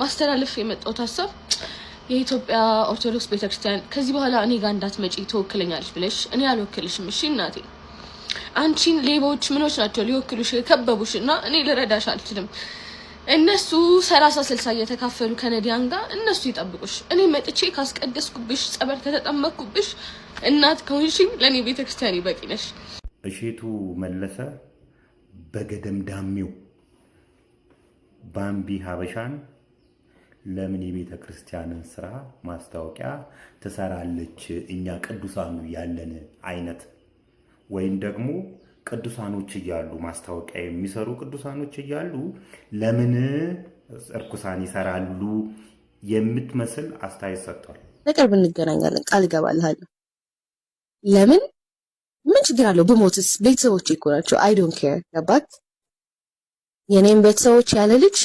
ማስተላለፍ የመጣው ሐሳብ የኢትዮጵያ ኦርቶዶክስ ቤተክርስቲያን ከዚህ በኋላ እኔ ጋር እንዳትመጪ ተወክለኛለሽ ብለሽ እኔ አልወክልሽም። እሺ እናቴ፣ አንቺን ሌቦች ምኖች ናቸው ሊወክሉሽ የከበቡሽ እና እኔ ልረዳሽ አልችልም። እነሱ 30-60 እየተካፈሉ ከነዲያን ጋር እነሱ ይጠብቁሽ። እኔ መጥቼ ካስቀደስኩብሽ ጸበል ከተጠመቅኩብሽ እናት ከሆንሽኝ ለኔ ቤተክርስቲያን ይበቂ ነሽ። እሼቱ መለሰ በገደም ዳሚው ባምቢ ሀበሻን ለምን የቤተ ክርስቲያንን ስራ ማስታወቂያ ትሰራለች? እኛ ቅዱሳኑ ያለን አይነት ወይም ደግሞ ቅዱሳኖች እያሉ ማስታወቂያ የሚሰሩ ቅዱሳኖች እያሉ ለምን እርኩሳን ይሰራሉ የምትመስል አስተያየት ሰጥቷል። በቅርብ እንገናኛለን ቃል እገባልሃለሁ። ለምን ምን ችግር አለው? በሞትስ ቤተሰቦቼ እኮ ናቸው። አይ ዶንት ኬር። ገባት? የኔም ቤተሰቦች ያለ ልጅ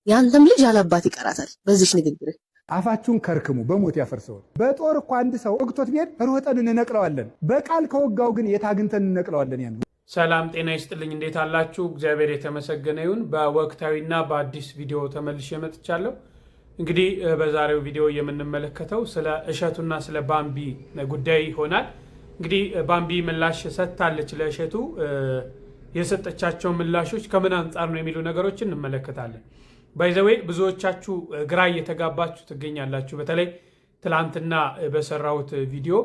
ያንተም ልጅ ያለ አባት ይቀራታል። በዚህ ንግግር አፋችሁን ከርክሙ በሞት ያፈርሰዋል። በጦር እኮ አንድ ሰው ወግቶት ቢሄድ ሮጠን እንነቅለዋለን። በቃል ከወጋው ግን የታግንተን እንነቅለዋለን። ያን ሰላም ጤና ይስጥልኝ። እንዴት አላችሁ? እግዚአብሔር የተመሰገነ ይሁን። በወቅታዊና በአዲስ ቪዲዮ ተመልሼ መጥቻለሁ። እንግዲህ በዛሬው ቪዲዮ የምንመለከተው ስለ እሸቱና ስለ ባምቢ ጉዳይ ይሆናል። እንግዲህ ባምቢ ምላሽ ሰጥታለች ለእሸቱ። የሰጠቻቸው ምላሾች ከምን አንጻር ነው የሚሉ ነገሮችን እንመለከታለን። ባይዘዌ ብዙዎቻችሁ ግራ እየተጋባችሁ ትገኛላችሁ። በተለይ ትላንትና በሰራሁት ቪዲዮ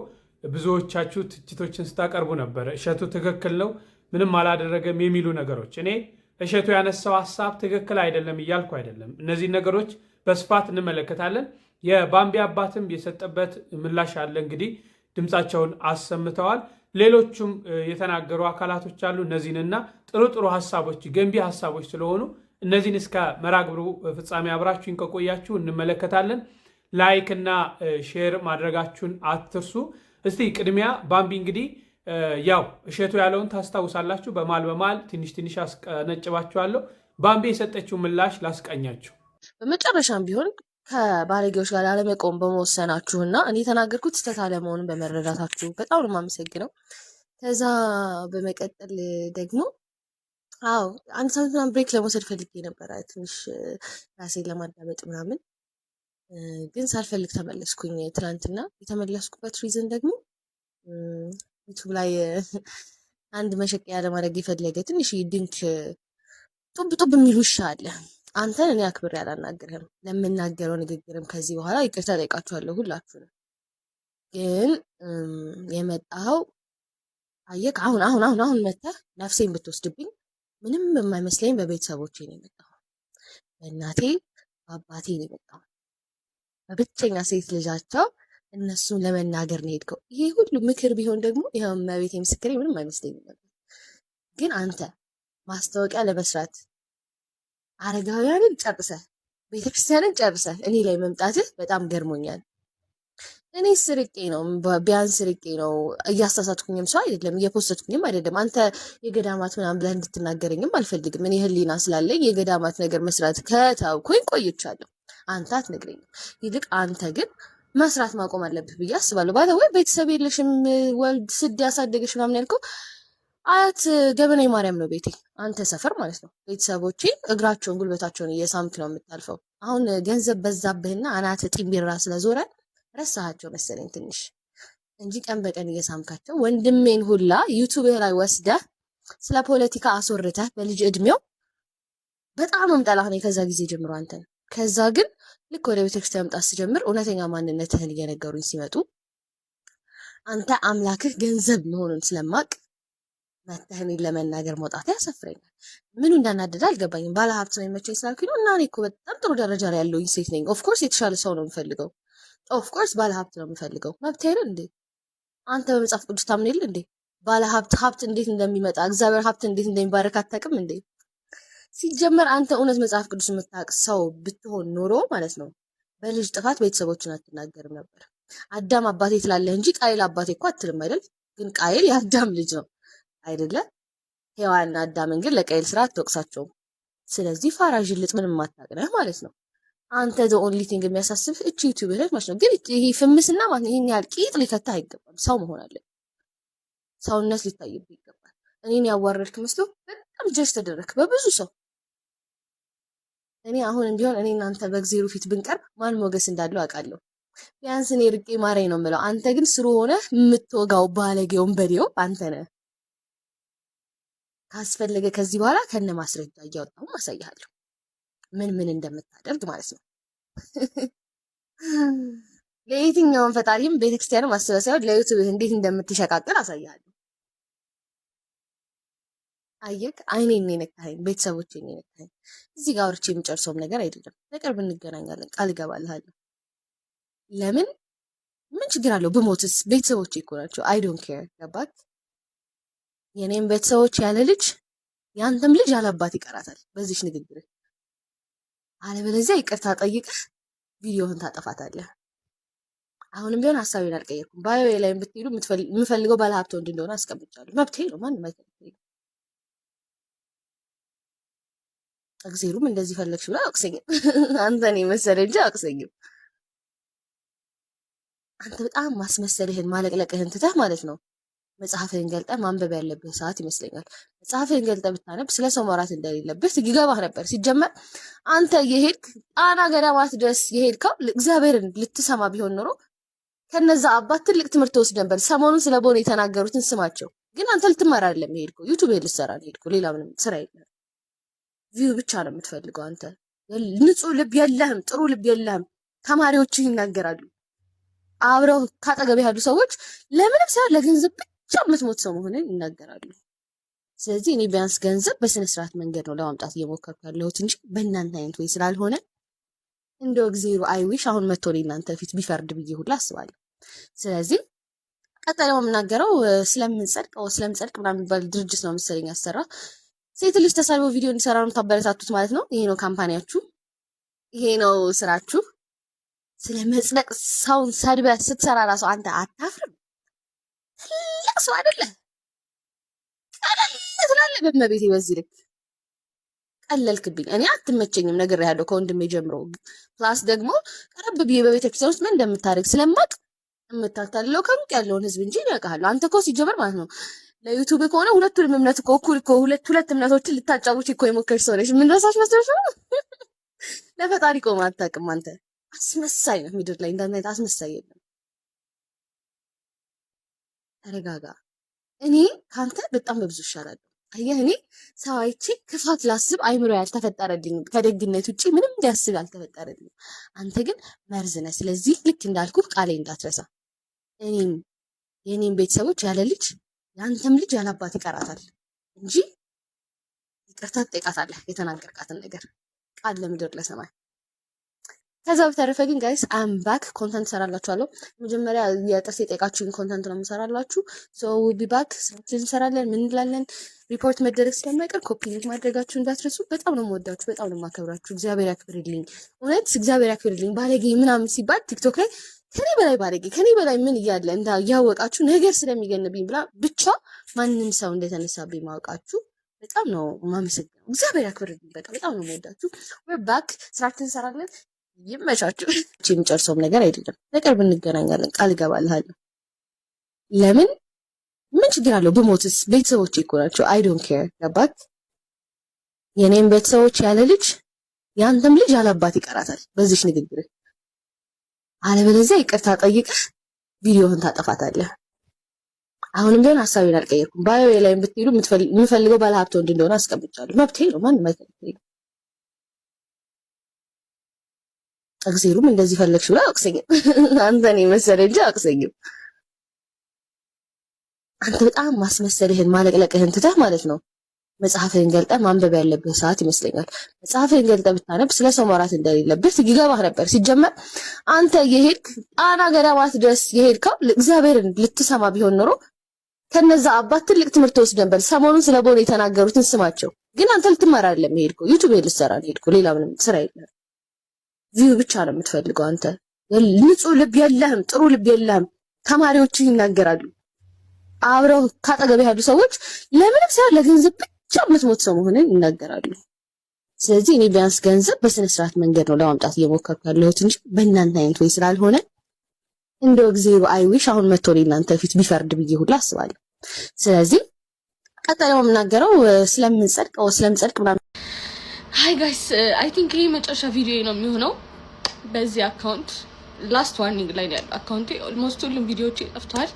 ብዙዎቻችሁ ትችቶችን ስታቀርቡ ነበር። እሸቱ ትክክል ነው፣ ምንም አላደረገም የሚሉ ነገሮች። እኔ እሸቱ ያነሳው ሀሳብ ትክክል አይደለም እያልኩ አይደለም። እነዚህ ነገሮች በስፋት እንመለከታለን። የባምቢ አባትም የሰጠበት ምላሽ አለ። እንግዲህ ድምፃቸውን አሰምተዋል። ሌሎቹም የተናገሩ አካላቶች አሉ። እነዚህንና ጥሩ ጥሩ ሀሳቦች፣ ገንቢ ሀሳቦች ስለሆኑ እነዚህን እስከ መራግብሩ ፍጻሜ አብራችሁን ከቆያችሁ እንመለከታለን። ላይክ እና ሼር ማድረጋችሁን አትርሱ። እስቲ ቅድሚያ ባምቢ እንግዲህ ያው እሸቱ ያለውን ታስታውሳላችሁ። በማል ትንሽ አስቀነጭባችኋለሁ። ባምቢ የሰጠችው ምላሽ ላስቀኛችሁ። በመጨረሻም ቢሆን ከባለጌዎች ጋር ላለመቆም በመወሰናችሁና እኔ የተናገርኩት ስህተት አለመሆኑን በመረዳታችሁ በጣም ነው የማመሰግነው። ከዛ በመቀጠል ደግሞ አንድ ሳምንት ምናምን ብሬክ ለመውሰድ ፈልጌ ነበረ፣ ትንሽ ራሴን ለማዳመጥ ምናምን፣ ግን ሳልፈልግ ተመለስኩኝ። ትናንትና የተመለስኩበት ሪዝን ደግሞ ዩቱብ ላይ አንድ መሸቀያ ለማድረግ የፈለገ ትንሽ ድንክ ጡብ የሚሉ ውሻ አለ። አንተን እኔ አክብሬ አላናግርህም። ለምናገረው ንግግርም ከዚህ በኋላ ይቅርታ ጠይቃችኋለሁ ሁላችሁንም። ግን የመጣኸው አየህ፣ አሁን መተህ ነፍሴን ብትወስድብኝ ምንም የማይመስለኝ በቤተሰቦቼ ነው የመጣኸው። በእናቴ በአባቴ ነው የመጣኸው። በብቸኛ ሴት ልጃቸው እነሱን ለመናገር ነው የሄድከው። ይሄ ሁሉ ምክር ቢሆን ደግሞ ይኸው እመቤቴ ምስክሬ ምንም አይመስለኝም ነበር። ግን አንተ ማስታወቂያ ለመስራት አረጋውያንን ጨርሰህ ቤተክርስቲያንን ጨርሰህ እኔ ላይ መምጣትህ በጣም ገርሞኛል። እኔ ስርቄ ነው ቢያንስ ስርቄ ነው፣ እያሳሳትኩኝም ሰው አይደለም፣ እየፖስተትኩኝም አይደለም። አንተ የገዳማት ምናምን ብለህ እንድትናገረኝም አልፈልግም። እኔ ህሊና ስላለኝ የገዳማት ነገር መስራት ከተውኩኝ ቆይቻለሁ። አንተ አትነግረኝም። ይልቅ አንተ ግን መስራት ማቆም አለብህ ብዬ አስባለሁ። ባይዘዌ ቤተሰብ የለሽም ወልድ ስድ ያሳደገሽ ምናምን ያልከው አያት ገበና ማርያም ነው ቤቴ፣ አንተ ሰፈር ማለት ነው። ቤተሰቦቼ እግራቸውን ጉልበታቸውን እየሳምክ ነው የምታልፈው። አሁን ገንዘብ በዛብህና አናት ጢምቢራ ስለዞረ ረሳሃቸው መሰለኝ ትንሽ እንጂ ቀን በቀን እየሳምካቸው ወንድሜን ሁላ ዩቱብ ላይ ወስደህ ስለ ፖለቲካ አስወርተህ በልጅ እድሜው በጣም እምጠላህ ነው ከዛ ጊዜ ጀምሮ አንተን። ከዛ ግን ልክ ወደ ቤተክርስቲያን መምጣት ስጀምር እውነተኛ ማንነትህን እየነገሩኝ ሲመጡ አንተ አምላክህ ገንዘብ መሆኑን ስለማቅ መተህ እኔን ለመናገር መውጣት ያሰፍረኛል። ምኑ እንዳናደደ አልገባኝም። ባለሀብት ነው የመቸኝ ስላልኩኝ ነው። እና እኔ እኮ በጣም ጥሩ ደረጃ ላይ ያለውኝ ሴት ነኝ። ኦፍኮርስ የተሻለ ሰው ነው የምፈልገው። ኦፍኮርስ ባለሀብት ነው የምፈልገው። መብት አይደል እንዴ? አንተ በመጽሐፍ ቅዱስ ታምን የለ እንዴ? ሀብት እንዴት እንደሚመጣ እግዚአብሔር ሀብት እንዴት እንደሚባረክ አታውቅም እንዴ? ሲጀመር አንተ እውነት መጽሐፍ ቅዱስ የምታውቅ ሰው ብትሆን ኖሮ ማለት ነው በልጅ ጥፋት ቤተሰቦችን አትናገርም ነበር። አዳም አባቴ ትላለህ እንጂ ቃይል አባቴ እኮ አትልም አይደል? ግን ቃይል የአዳም ልጅ ነው አይደለ? ሔዋንና አዳምን ግን ለቃይል ስራ አትወቅሳቸውም። ስለዚህ ፋራዥልጥ ምንም አታውቅነህ ማለት ነው። አንተ ዘ ኦንሊ ቲንግ የሚያሳስብህ እቺ ዩቲዩብ ላይ ማለት ነው። ግን ይሄ ፍምስና ማለት ይሄን ያህል ቂጥ ሊከታ አይገባም። ሰው መሆን አለ፣ ሰውነት ሊታይብህ ይገባል። እኔን ያዋረድክ መስሎ በጣም ጀጅ ተደረክ በብዙ ሰው። እኔ አሁንም ቢሆን እኔ እናንተ በእግዚአብሔር ፊት ብንቀርብ ማን ሞገስ እንዳለው አውቃለሁ። ቢያንስ እኔ ርቄ ማረኝ ነው የምለው። አንተ ግን ስሩ ሆነ የምትወጋው ባለጌውን በዴው አንተ ነህ። ካስፈለገ ከዚህ በኋላ ከነ ማስረጃ እያወጣሁ አሳይሃለሁ ምን እንደምታደርግ ማለት ነው። ለየትኛውም ፈጣሪም ቤተክርስቲያንም ማስተባሰብ ለዩቲዩብ እንዴት እንደምትሸቃቀል አሳይሃለሁ። አየክ አይኔን ነካኸኝ፣ ቤተሰቦቼን ነካኸኝ። እዚህ ጋር አውርቼ የምጨርሰውም ነገር አይደለም። በቅርብ እንገናኛለን፣ ቃል እገባልሃለሁ። ለምን ምን ችግር አለው ብሞትስ? ቤተሰቦቼ እኮ ናቸው። አይ ዶንት ኬር። ገባክ? የኔም ቤተሰቦች ያለ ልጅ ያንተም ልጅ ያለ አባት ይቀራታል በዚህ ንግግር። አለበለዚያ ይቅርታ ጠይቀህ ቪዲዮህን ታጠፋታለህ። አሁንም ቢሆን ሐሳቤን አልቀየርኩም። ባዮ ላይ ብትሄዱ የምፈልገው ባለሀብት ወንድ እንደሆነ አስቀምጫለሁ። መብቴ ነው። ማንም አይከለክለኝም። እግዚአብሔርም እንደዚህ ፈለግሽ ብላ አቅሰኝም። አንተን የመሰለ እንጂ አቅሰኝም። አንተ በጣም ማስመሰልህን ማለቅለቅህን ትተህ ማለት ነው መጽሐፍህን ገልጠህ ማንበብ ያለብህ ሰዓት ይመስለኛል። መጽሐፍህን ገልጠህ ብታነብ ስለ ሰው ማውራት እንደሌለብህ ይገባህ ነበር። ሲጀመር አንተ የሄድክ ጣና ገዳማት ድረስ የሄድከው እግዚአብሔርን ልትሰማ ቢሆን ኖሮ ከነዛ አባት ትልቅ ትምህርት ወስድ ነበር። ሰሞኑን ስለ ቦን የተናገሩትን ስማቸው። ግን አንተ ልትማር አይደለም የሄድከው፣ ዩቲዩብ ልትሰራ ነው የሄድከው። ሌላ ምንም ስራ የለም። ቪው ብቻ ነው የምትፈልገው አንተ። ንጹህ ልብ የለህም፣ ጥሩ ልብ የለህም። ተማሪዎች ይናገራሉ። አብረው ካጠገብ ያሉ ሰዎች ለምንም ሳይሆን ለገንዘብ ብቻ የምትሞት ሰው መሆንን ይናገራሉ። ስለዚህ እኔ ቢያንስ ገንዘብ በስነ ስርዓት መንገድ ነው ለማምጣት እየሞከርኩ ያለሁት እንጂ በእናንተ አይነት ወይ ስላልሆነ እንደው እግዚአብሔር አይዊሽ አሁን መጥቶ እናንተ ፊት ቢፈርድ ብዬ ሁላ አስባለሁ። ስለዚህ ቀጣይ ደግሞ የምናገረው ስለምንጸድቅ ምናምን የሚባል ድርጅት ነው መሰለኝ ያሰራ። ሴት ልጅ ተሳልቦ ቪዲዮ እንዲሰራ ነው ታበረታቱት ማለት ነው። ይሄ ነው ካምፓኒያችሁ፣ ይሄ ነው ስራችሁ። ስለመጽደቅ ሰውን ሰድበህ ስትሰራ ራሱ አንተ አታፍርም? ትልቅ ሰው አይደለ? ቀለል ትላለህ በመቤቴ። በዚህ ልክ ቀለልክብኝ። እኔ አትመቸኝም ነገር ያለው ከወንድሜ ጀምሮ። ፕላስ ደግሞ ቀረብ ብዬ በቤተክርስቲያን ውስጥ ምን እንደምታደርግ ስለማቅ የምታታልለው ከሩቅ ያለውን ህዝብ እንጂ ያውቃለሁ። አንተ እኮ ሲጀመር ማለት ነው ለዩቲዩብ ከሆነ ሁለቱንም እምነት እኮ እኩል እኮ ሁለት እምነቶችን ልታጫውች እኮ የሞከርሽ ሰው ነሽ። ምን ረሳሽ መስሎሽ ነው? ለፈጣሪ ቆም አታውቅም አንተ። አስመሳይ ነው። ምድር ላይ እንዳንተ አስመሳይ የለም። ተረጋጋ። እኔ ካንተ በጣም በብዙ ይሻላል። አየህ፣ እኔ ሰው አይቼ ክፋት ላስብ አይምሮ ያልተፈጠረልኝ ከደግነት ውጪ ምንም እንዲያስብ ያልተፈጠረልኝ። አንተ ግን መርዝ ነህ። ስለዚህ ልክ እንዳልኩ ቃሌ እንዳትረሳ። የኔም ቤተሰቦች ያለ ልጅ ያንተም ልጅ ያለ አባት ይቀራታል እንጂ ይቅርታ ትጠይቃታለህ የተናገርካትን ነገር ቃል ለምድር ለሰማይ። ከዛ በተረፈ ግን ጋይስ አም ባክ ኮንተንት ሰራላችኋለሁ። መጀመሪያ የጥርስ የጠይቃችሁን ኮንተንት ነው የምሰራላችሁ። ሶ ዊ ቢ ባክ ስራችን እንሰራለን። ምን እንላለን? ሪፖርት መደረግ ስለማይቀር ኮፒ ሊንክ ማድረጋችሁ እንዳትረሱ። በጣም ነው የምወዳችሁ፣ በጣም ነው የማከብራችሁ። እግዚአብሔር ያክብርልኝ፣ እውነት እግዚአብሔር ያክብርልኝ። ባለጌ ምናምን ሲባል ቲክቶክ ላይ ከኔ በላይ ባለጌ ከኔ በላይ ምን እያለ እያወቃችሁ ነገር ስለሚገንብኝ ብቻ ማንም ሰው እንደተነሳብኝ ማወቃችሁ በጣም ነው የማመሰግነው። እግዚአብሔር ያክብርልኝ። በጣም ነው የምወዳችሁ። ዊ ባክ ስራችን እንሰራለን። ይመቻችሁ። የሚጨርሰውም ነገር አይደለም። በቅርብ እንገናኛለን፣ ቃል እገባልሃለሁ። ለምን ምን ችግር አለው ብሞትስ? ቤተሰቦቼ እኮ ናቸው። አይ ዶንት ኬር። ገባክ? የኔም ቤተሰቦች ያለ ልጅ ያንተም ልጅ ያለ አባት ይቀራታል በዚህ ንግግር። አለበለዚያ ይቅርታ ጠይቀህ ቪዲዮህን ታጠፋታለህ። አሁንም ቢሆን ሐሳቤን አልቀየርኩም። ባዮ ላይ ብትሄዱ የምፈልገው ባለሀብት ወንድ እንደሆነ አስቀምጫለሁ። መብቴ ነው። ማንም አይከለክለኝም። እግዚአብሔርም እንደዚህ ፈለግሽ ብላ አቅሰኝም። አንተን የመሰለ እንጂ አቅሰኝም። አንተ በጣም ማስመሰልህን ማለቅለቅህን ትተህ ማለት ነው መጽሐፍህን ገልጠህ ማንበብ ያለብህ ሰዓት ይመስለኛል። መጽሐፍህን ገልጠህ ብታነብ ስለ ሰው ማውራት እንደሌለብህ ይገባህ ነበር። ሲጀመር አንተ የሄድክ ጣና ገዳማት ድረስ የሄድከው እግዚአብሔርን ልትሰማ ቢሆን ኖሮ ከነዛ አባት ትልቅ ትምህርት ወስድ ነበር። ሰሞኑን ስለ ቦን የተናገሩትን ስማቸው። ግን አንተ ልትማር አይደለም የሄድከው፣ ዩቲዩብ ልትሰራ ነው የሄድከው። ሌላ ምንም ስራ የለም። ቪው ብቻ ነው የምትፈልገው አንተ። ንጹህ ልብ የለህም፣ ጥሩ ልብ የለህም። ተማሪዎች ይናገራሉ። አብረው ካጠገብ ያሉ ሰዎች ለምንም ሳይሆን ለገንዘብ ብቻ የምትሞት ሰው መሆንን ይናገራሉ። ስለዚህ እኔ ቢያንስ ገንዘብ በስነ ስርዓት መንገድ ነው ለማምጣት እየሞከርኩ ያለሁት እንጂ በእናንተ አይነት ወይ ስላልሆነ እንደው እግዚአብሔር አይዊሽ አሁን መጥቶ እናንተ ፊት ቢፈርድ ብዬ ሁላ አስባለሁ። ስለዚህ ቀጣይ ደግሞ የምናገረው ስለምንጸድቅ ምናምን ሃይ ጋይስ አይ ቲንክ ይሄ መጨረሻ ቪዲዮ ነው የሚሆነው በዚህ አካውንት። ላስት ዋርኒንግ ላይ ነው ያለው አካውንቴ። ኦልሞስት ሁሉም ቪዲዮዎች ጠፍተዋል።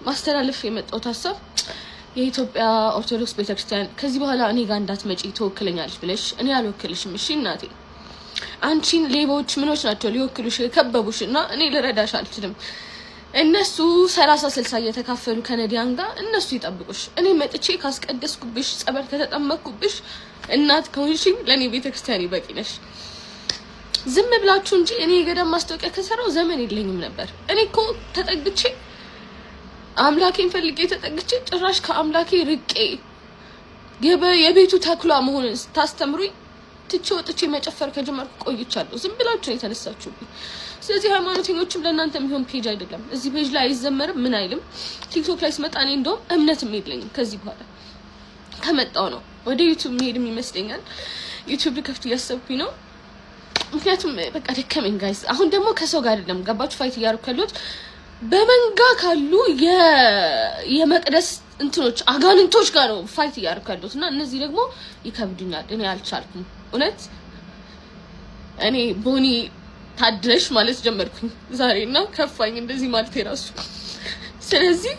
ማስተላለፍ የመጣሁት ሀሳብ የኢትዮጵያ ኦርቶዶክስ ቤተክርስቲያን ከዚህ በኋላ እኔ ጋር እንዳትመጪ ትወክለኛለች ብለሽ እኔ አልወክልሽም። እሺ እናቴ፣ አንቺን ሌቦች ምኖች ናቸው ሊወክሉሽ የከበቡሽ እና እኔ ልረዳሽ አልችልም። እነሱ 30-60 እየተካፈሉ ከነዲያን ጋር እነሱ ይጠብቁሽ። እኔ መጥቼ ካስቀደስኩብሽ ጸበል ከተጠመቅኩብሽ እናት ከሆንሽኝ ለእኔ ቤተክርስቲያን ይበቂ ነሽ። ዝም ብላችሁ እንጂ እኔ የገዳም ማስታወቂያ ከሰራው ዘመን የለኝም ነበር። እኔ እኮ ተጠግቼ አምላኬን ፈልጌ ተጠግቼ ጭራሽ ከአምላኬ ርቄ የቤቱ ተኩላ መሆኑን ታስተምሩኝ ትቼ ወጥቼ መጨፈር ከጀመርኩ ቆይቻለሁ። ዝም ብላችሁ ነው የተነሳችሁብኝ። ስለዚህ ሃይማኖተኞችም ለእናንተ የሚሆን ፔጅ አይደለም። እዚህ ፔጅ ላይ አይዘመርም ምን አይልም። ቲክቶክ ላይ ስመጣ እኔ እንደውም እምነትም የለኝም። ከዚህ በኋላ ከመጣው ነው ወደ ዩቲዩብ መሄድም ይመስለኛል። ዩቲዩብ ልከፍት እያሰብኩኝ ነው። ምክንያቱም በቃ ደከመኝ ጋይስ። አሁን ደግሞ ከሰው ጋር አይደለም ገባችሁ ፋይት እያደረኩ ያለሁት በመንጋ ካሉ የመቅደስ እንትኖች አጋንንቶች ጋር ነው ፋይት እያደረኩ ያለሁት እና እነዚህ ደግሞ ይከብዱኛል። እኔ አልቻልኩም እውነት። እኔ ቦኒ ታድረሽ ማለት ጀመርኩኝ ዛሬና ከፋኝ እንደዚህ ማለት የራሱ። ስለዚህ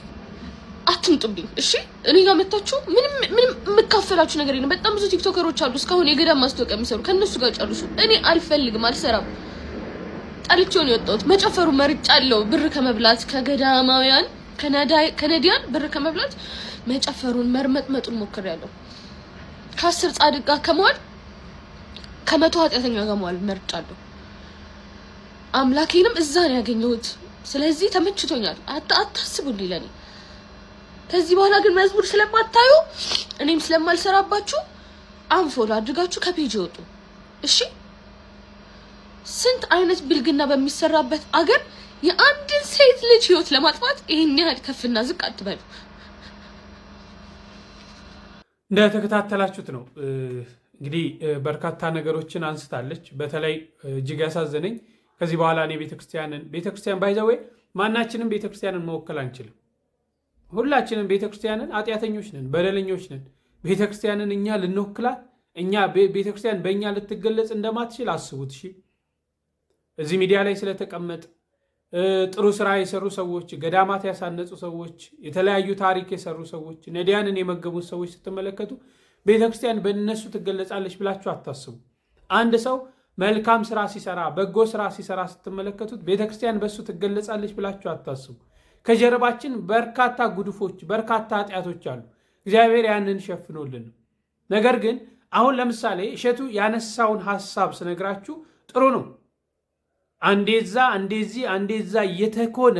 አትምጡብኝ እሺ። እኔ ጋር መጣችሁ ምንም የምካፈላችሁ ነገር የለም። በጣም ብዙ ቲክቶከሮች አሉ እስካሁን የገዳም ማስታወቂያ የሚሰሩ ከነሱ ጋር ጨርሱ። እኔ አልፈልግም፣ አልሰራም። ጣልቼውን የወጣሁት መጨፈሩ መርጫለሁ። ብር ከመብላት ከገዳማውያን ከነዲያን ብር ከመብላት መጨፈሩን መርመጥመጡን ሞክሬያለሁ። ከ10 ጻድቅ ጋር ከመዋል ከ100 ኃጢአተኛ ጋር መዋል መርጫለሁ። አምላኬንም እዛ ነው ያገኘሁት። ስለዚህ ተመችቶኛል። አታስቡልኝ ለኔ። ከዚህ በኋላ ግን መዝሙር ስለማታዩ እኔም ስለማልሰራባችሁ አንፎሎ አድርጋችሁ ከፔጅ ይወጡ እሺ። ስንት አይነት ብልግና በሚሰራበት አገር የአንድን ሴት ልጅ ህይወት ለማጥፋት ይሄን ያህል ከፍና ዝቅ አትበሉ። እንደተከታተላችሁት ነው እንግዲህ በርካታ ነገሮችን አንስታለች። በተለይ እጅግ ያሳዘነኝ ከዚህ በኋላ እኔ ቤተክርስቲያን ባይዘዌ ማናችንም ቤተክርስቲያንን መወከል አንችልም። ሁላችንም ቤተክርስቲያንን ኃጢአተኞች ነን፣ በደለኞች ነን። ቤተክርስቲያንን እኛ ልንወክላት ቤተክርስቲያን በእኛ ልትገለጽ እንደማትችል አስቡት እሺ። እዚህ ሚዲያ ላይ ስለተቀመጥ ጥሩ ስራ የሰሩ ሰዎች፣ ገዳማት ያሳነጹ ሰዎች፣ የተለያዩ ታሪክ የሰሩ ሰዎች፣ ነዲያንን የመገቡት ሰዎች ስትመለከቱ ቤተክርስቲያን በእነሱ ትገለጻለች ብላችሁ አታስቡ። አንድ ሰው መልካም ስራ ሲሰራ፣ በጎ ስራ ሲሰራ ስትመለከቱት ቤተክርስቲያን በእሱ ትገለጻለች ብላችሁ አታስቡ። ከጀርባችን በርካታ ጉድፎች፣ በርካታ ኃጢአቶች አሉ። እግዚአብሔር ያንን ሸፍኖልን። ነገር ግን አሁን ለምሳሌ እሸቱ ያነሳውን ሐሳብ ስነግራችሁ ጥሩ ነው። አንዴዛ አንዴዚህ አንዴዛ እየተኮነ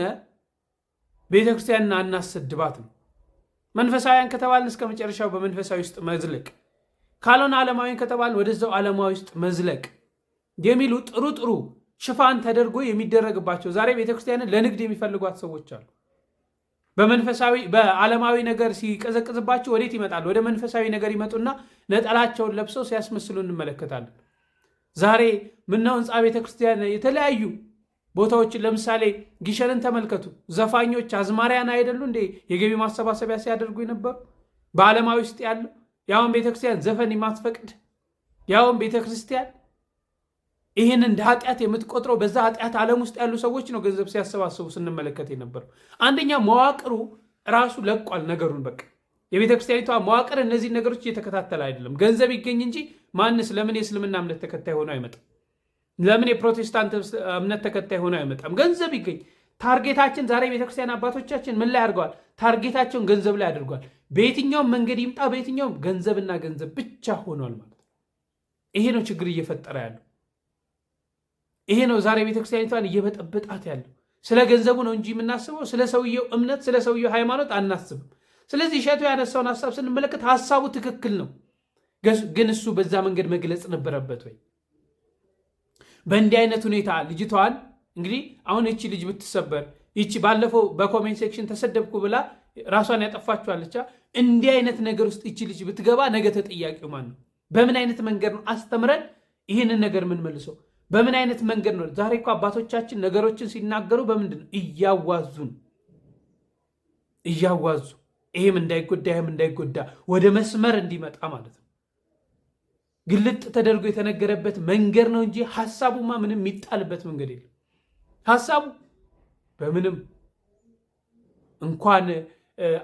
ቤተክርስቲያንን አናሰድባት ነው። መንፈሳዊያን ከተባልን እስከ መጨረሻው በመንፈሳዊ ውስጥ መዝለቅ፣ ካልሆነ ዓለማዊያን ከተባልን ወደዛው ዓለማዊ ውስጥ መዝለቅ የሚሉ ጥሩ ጥሩ ሽፋን ተደርጎ የሚደረግባቸው ዛሬ ቤተክርስቲያንን ለንግድ የሚፈልጓት ሰዎች አሉ። በዓለማዊ ነገር ሲቀዘቅዝባቸው ወዴት ይመጣሉ? ወደ መንፈሳዊ ነገር ይመጡና ነጠላቸውን ለብሰው ሲያስመስሉ እንመለከታለን። ዛሬ ምነው ህንፃ ቤተክርስቲያን የተለያዩ ቦታዎችን ለምሳሌ ጊሸንን ተመልከቱ። ዘፋኞች አዝማሪያን አይደሉ እንዴ የገቢ ማሰባሰቢያ ሲያደርጉ የነበሩ? በዓለማዊ ውስጥ ያለው ያውን ቤተክርስቲያን ዘፈን የማትፈቅድ ያውን ቤተክርስቲያን ይህን እንደ ኃጢአት የምትቆጥረው በዛ ኃጢአት ዓለም ውስጥ ያሉ ሰዎች ነው ገንዘብ ሲያሰባስቡ ስንመለከት የነበረው። አንደኛ መዋቅሩ ራሱ ለቋል ነገሩን። በቃ የቤተክርስቲያኒቷ መዋቅር እነዚህ ነገሮች እየተከታተለ አይደለም። ገንዘብ ይገኝ እንጂ ማንስ ለምን የእስልምና እምነት ተከታይ ሆኖ አይመጣም? ለምን የፕሮቴስታንት እምነት ተከታይ ሆኖ አይመጣም? ገንዘብ ይገኝ። ታርጌታችን ዛሬ ቤተክርስቲያን አባቶቻችን ምን ላይ አድርገዋል? ታርጌታቸውን ገንዘብ ላይ አድርገዋል። በየትኛውም መንገድ ይምጣ በየትኛውም ገንዘብና ገንዘብ ብቻ ሆኗል ማለት ነው። ይሄ ነው ችግር እየፈጠረ ያለው። ይሄ ነው ዛሬ ቤተክርስቲያኒቷን እየበጠበጣት ያለው። ስለ ገንዘቡ ነው እንጂ የምናስበው ስለ ሰውየው እምነት፣ ስለ ሰውየው ሃይማኖት አናስብም። ስለዚህ እሸቱ ያነሳውን ሀሳብ ስንመለከት ሀሳቡ ትክክል ነው፣ ግን እሱ በዛ መንገድ መግለጽ ነበረበት ወይ? በእንዲህ አይነት ሁኔታ ልጅቷን እንግዲህ አሁን እቺ ልጅ ብትሰበር፣ ይቺ ባለፈው በኮሜንት ሴክሽን ተሰደብኩ ብላ ራሷን ያጠፋችኋለች። እንዲህ አይነት ነገር ውስጥ ይቺ ልጅ ብትገባ ነገ ተጠያቂው ማን ነው? በምን አይነት መንገድ ነው አስተምረን ይህንን ነገር ምን መልሰው? በምን አይነት መንገድ ነው? ዛሬ እኮ አባቶቻችን ነገሮችን ሲናገሩ በምንድን ነው? እያዋዙ ይሄም እንዳይጎዳ ወደ መስመር እንዲመጣ ማለት ነው። ግልጥ ተደርጎ የተነገረበት መንገድ ነው እንጂ ሐሳቡማ ምንም የሚጣልበት መንገድ የለም። ሐሳቡ በምንም እንኳን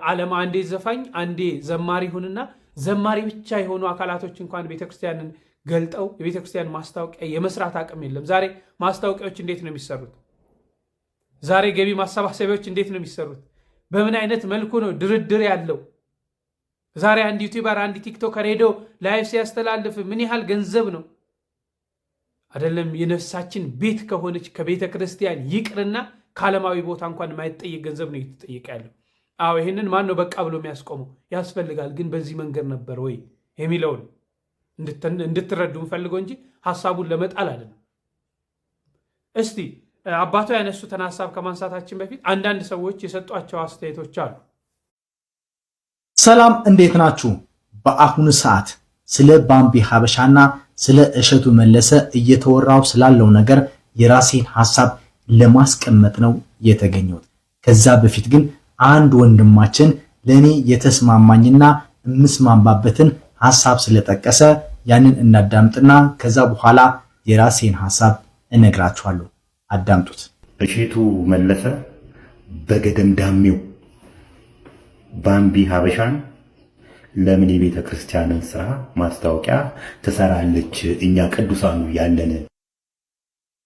ዓለም አንዴ ዘፋኝ አንዴ ዘማሪ ሁንና ዘማሪ ብቻ የሆኑ አካላቶች እንኳን ቤተክርስቲያንን ገልጠው የቤተክርስቲያን ማስታወቂያ የመስራት አቅም የለም። ዛሬ ማስታወቂያዎች እንዴት ነው የሚሰሩት? ዛሬ ገቢ ማሰባሰቢያዎች እንዴት ነው የሚሰሩት? በምን አይነት መልኩ ነው ድርድር ያለው? ዛሬ አንድ ዩቲዩበር አንድ ቲክቶከር ሄዶ ላይቭ ሲያስተላልፍ ምን ያህል ገንዘብ ነው? አይደለም የነፍሳችን ቤት ከሆነች ከቤተ ክርስቲያን ይቅርና ከዓለማዊ ቦታ እንኳን የማይጠየቅ ገንዘብ ነው እየተጠየቀ ያለው። አዎ ይህንን ማን ነው በቃ ብሎ የሚያስቆመው? ያስፈልጋል። ግን በዚህ መንገድ ነበር ወይ የሚለውን እንድትረዱ እንፈልገው እንጂ ሐሳቡን ለመጣል አይደለም። እስቲ አባቱ ያነሱትን ሐሳብ ከማንሳታችን በፊት አንዳንድ ሰዎች የሰጧቸው አስተያየቶች አሉ። ሰላም እንዴት ናችሁ? በአሁኑ ሰዓት ስለ ባምቢ ሀበሻና ስለ እሸቱ መለሰ እየተወራው ስላለው ነገር የራሴን ሐሳብ ለማስቀመጥ ነው የተገኘሁት። ከዛ በፊት ግን አንድ ወንድማችን ለኔ የተስማማኝና የምስማማበትን ሐሳብ ስለጠቀሰ ያንን እናዳምጥና ከዛ በኋላ የራሴን ሐሳብ እነግራችኋለሁ። አዳምጡት። እሸቱ መለሰ በገደም ዳሜው ባምቢ ሀበሻን ለምን የቤተ ክርስቲያንን ስራ ማስታወቂያ ትሰራለች? እኛ ቅዱሳኑ ያለን።